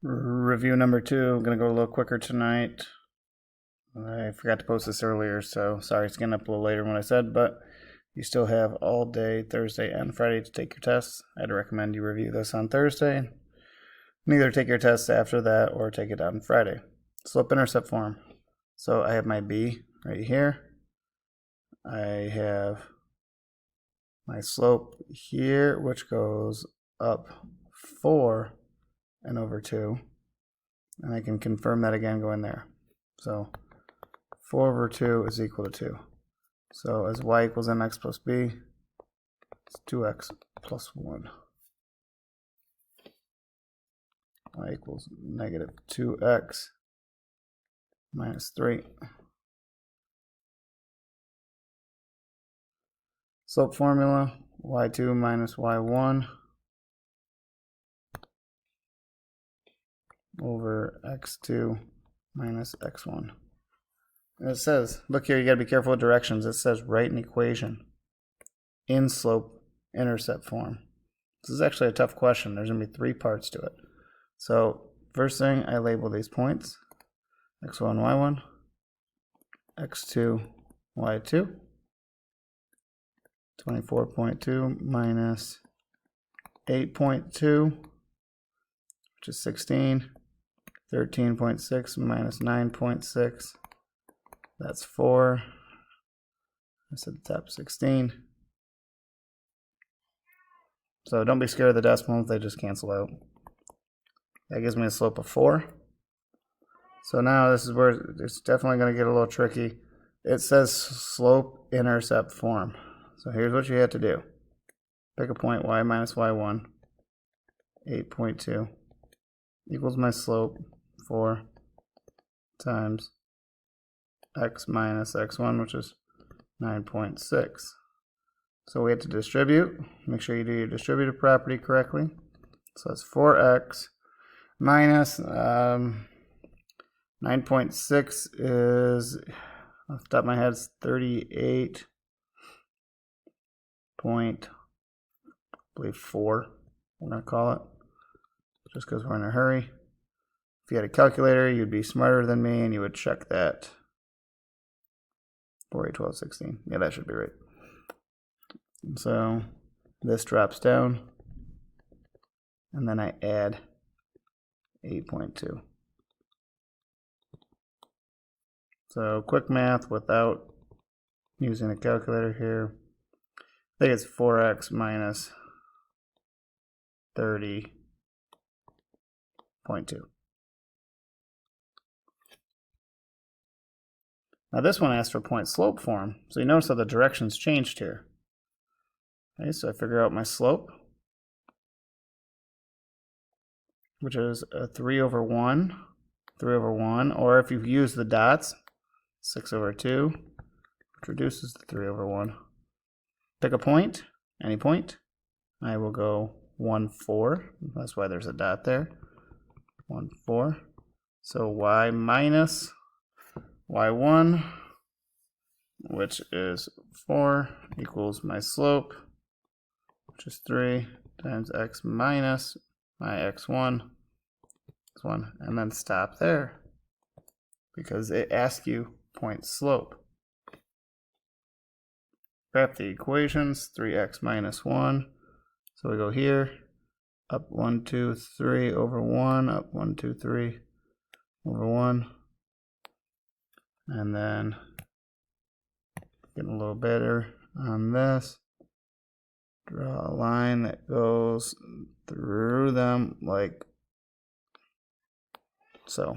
Review number 2. I'm going to go a little quicker tonight. I forgot to post this earlier, so sorry it's getting up a little later than what I said, but you still have all day Thursday and Friday to take your tests. I'd recommend you review this on Thursday and either take your tests after that or take it on Friday. Slope-intercept form. So I have my B right here. I have my slope here, which goes up 4 and over 2. And I can confirm that again going there. So 4 over 2 is equal to 2. So as y equals mx plus b, it's 2x plus 1. Y equals negative 2x minus 3. Slope formula, y2 minus y1 over x2 minus x1. And it says, look here, you got to be careful with directions. It says write an equation in slope-intercept form. This is actually a tough question. There's going to be 3 parts to it. So first thing, I label these points, x1, y1, x2, y2. 24.2 minus 8.2, which is 16. 13.6 minus 9.6, that's 4. I said the top 16. So don't be scared of the decimals, they just cancel out. That gives me a slope of 4. So now this is where it's definitely going to get a little tricky. It says slope-intercept form. So here's what you have to do. Pick a point, y minus y1, 8.2, equals my slope, 4, times x minus x1, which is 9.6. So we have to distribute. Make sure you do your distributive property correctly. So that's 4x minus 9.6 is, off the top of my head, it's 38. Point, I believe 4, we're going to call it, just because we're in a hurry. If you had a calculator, you'd be smarter than me and you would check that. 4, 8, 12, 16. Yeah, that should be right. So this drops down, and then I add 8.2. So quick math without using a calculator here. I think it's 4x minus 30.2. Now this one asks for point slope form, so you notice how the directions changed here. Okay, so I figure out my slope, which is a 3 over 1, or if you use the dots, 6 over 2, which reduces to 3 over 1. Pick a point, any point. I will go 1, 4. That's why there's a dot there. 1, 4. So y minus y1, which is 4, equals my slope, which is 3, times x minus my x1, is 1. And then stop there, because it asks you point slope. Graph the equations, 3x minus 1. So we go here, up 1, 2, 3 over 1, up 1, 2, 3 over 1. And then getting a little better on this. Draw a line that goes through them like so.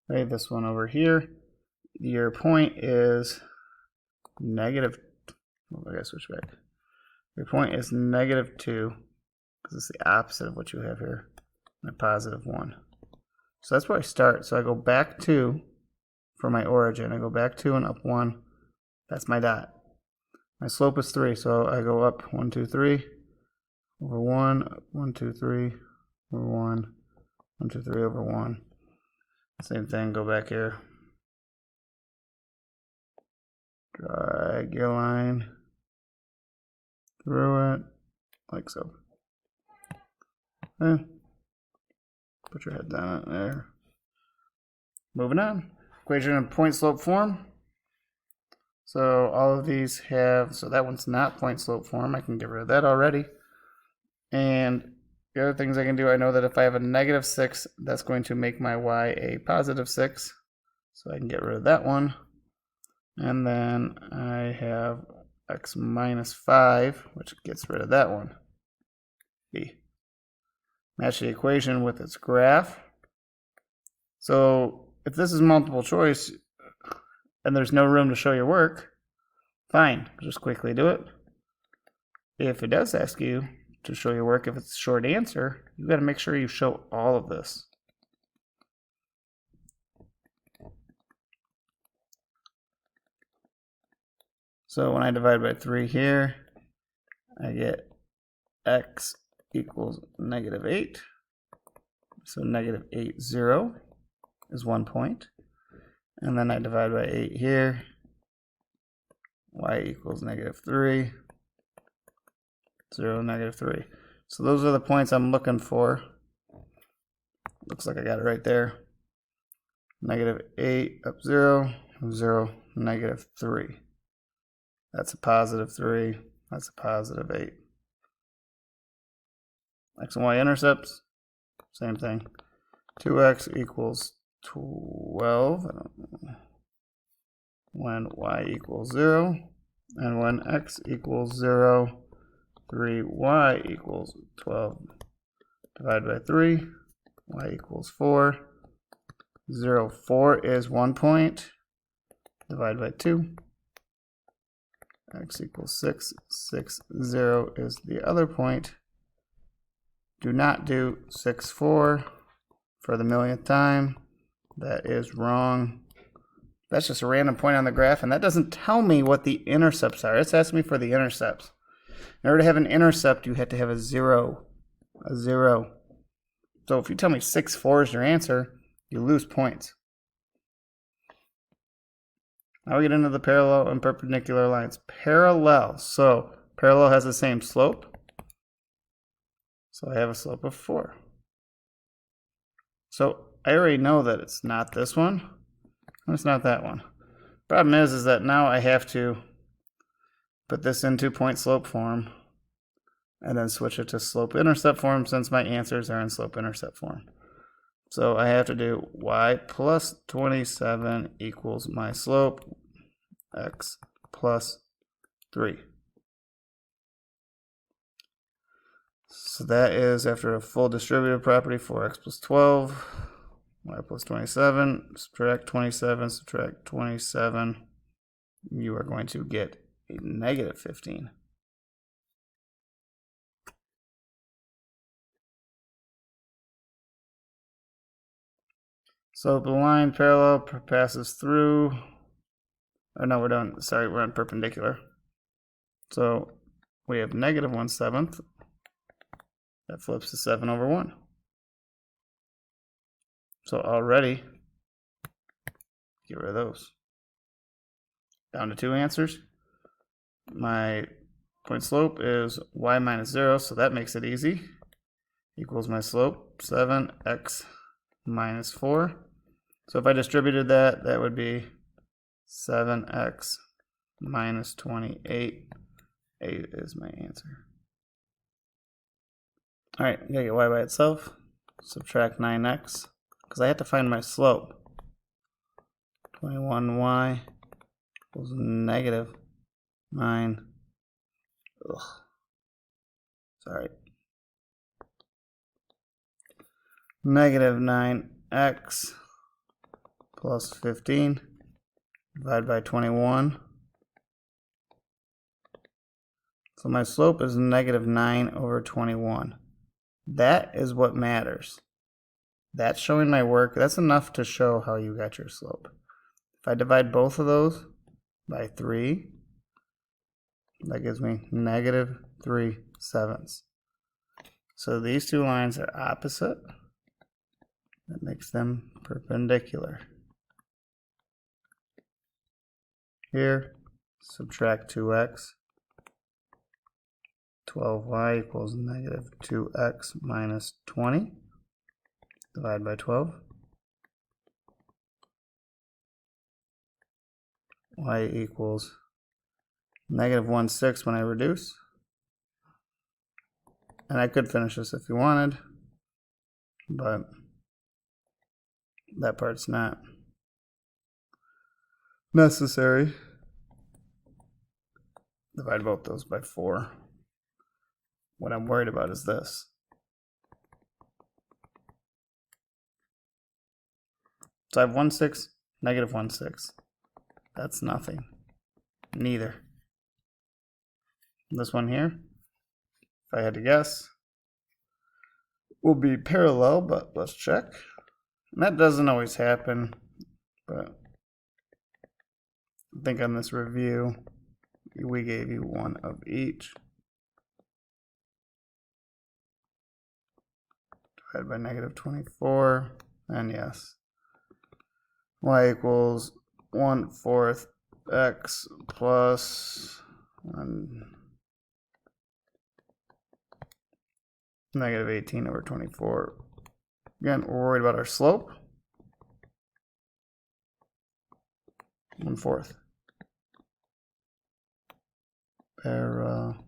Okay, this one over here, your point is negative, I gotta switch back. Your point is negative 2, because it's the opposite of what you have here, and a positive 1. So that's where I start. So I go back 2 for my origin. I go back 2 and up 1. That's my dot. My slope is 3, so I go up 1, 2, 3 over 1, up 1, 2, 3 over 1, 1, 2, 3 over 1. Same thing, go back here. Drag your line through it, like so. Put your head down there. Moving on. Equation in point slope form. So all of these have, so that one's not point slope form. I can get rid of that already. And the other things I can do, I know that if I have a -6, that's going to make my y a +6. So I can get rid of that one. And then I have x -5, which gets rid of that one. B. Match the equation with its graph. So if this is multiple choice and there's no room to show your work, fine, just quickly do it. If it does ask you to show your work, if it's a short answer, you've got to make sure you show all of this. So when I divide by 3 here, I get x equals -8. So -8, 0 is 1 point. And then I divide by 8 here. Y equals -3. 0, -3. So those are the points I'm looking for. Looks like I got it right there. -8 up 0, 0, -3. That's a +3. That's a +8. X and Y intercepts, same thing. 2x equals 12 when y equals 0, and when x equals 0, 3y equals 12. Divide by 3, y equals 4. 0, 4 is 1 point. Divide by 2. X equals 6, 6, 0 is the other point. Do not do 6, 4 for the millionth time. That is wrong. That's just a random point on the graph, and that doesn't tell me what the intercepts are. It's asking me for the intercepts. In order to have an intercept, you have to have a 0. A 0. So if you tell me 6, 4 is your answer, you lose points. Now we get into the parallel and perpendicular lines. Parallel. So parallel has the same slope. So I have a slope of 4. So I already know that it's not this one. And it's not that one. Problem is that now I have to put this into point slope form and then switch it to slope intercept form since my answers are in slope intercept form. So I have to do y plus 27 equals my slope, x plus 3. So that is after a full distributive property for x plus 12, y plus 27, subtract 27, subtract 27. You are going to get a -15. So the line parallel passes through, oh no, we're on perpendicular. So we have -1/7. That flips to 7/1. So already, get rid of those. Down to 2 answers. My point slope is y minus 0, so that makes it easy. Equals my slope, 7x minus 4. So if I distributed that, that would be 7x minus 28. 8 is my answer. All right, I'm gonna get y by itself. Subtract 9x, because I have to find my slope. 21y equals -9. Ugh. Sorry. -9x plus 15 divided by 21. So my slope is -9/21. That is what matters. That's showing my work. That's enough to show how you got your slope. If I divide both of those by 3, that gives me -3/7. So these two lines are opposite. That makes them perpendicular. Here, subtract 2x. 12y equals negative 2x minus 20. Divide by 12. Y equals negative 1/6 when I reduce. And I could finish this if you wanted, but that part's not necessary. Divide both those by 4. What I'm worried about is this. So I have 1/6, negative 1/6. That's nothing. Neither. This one here, if I had to guess, will be parallel, but let's check. And that doesn't always happen, but I think on this review, we gave you one of each. Divided by negative 24, and yes. Y equals 1/4 x plus negative 18 over 24. Again, we're worried about our slope. 1/4. Parallel.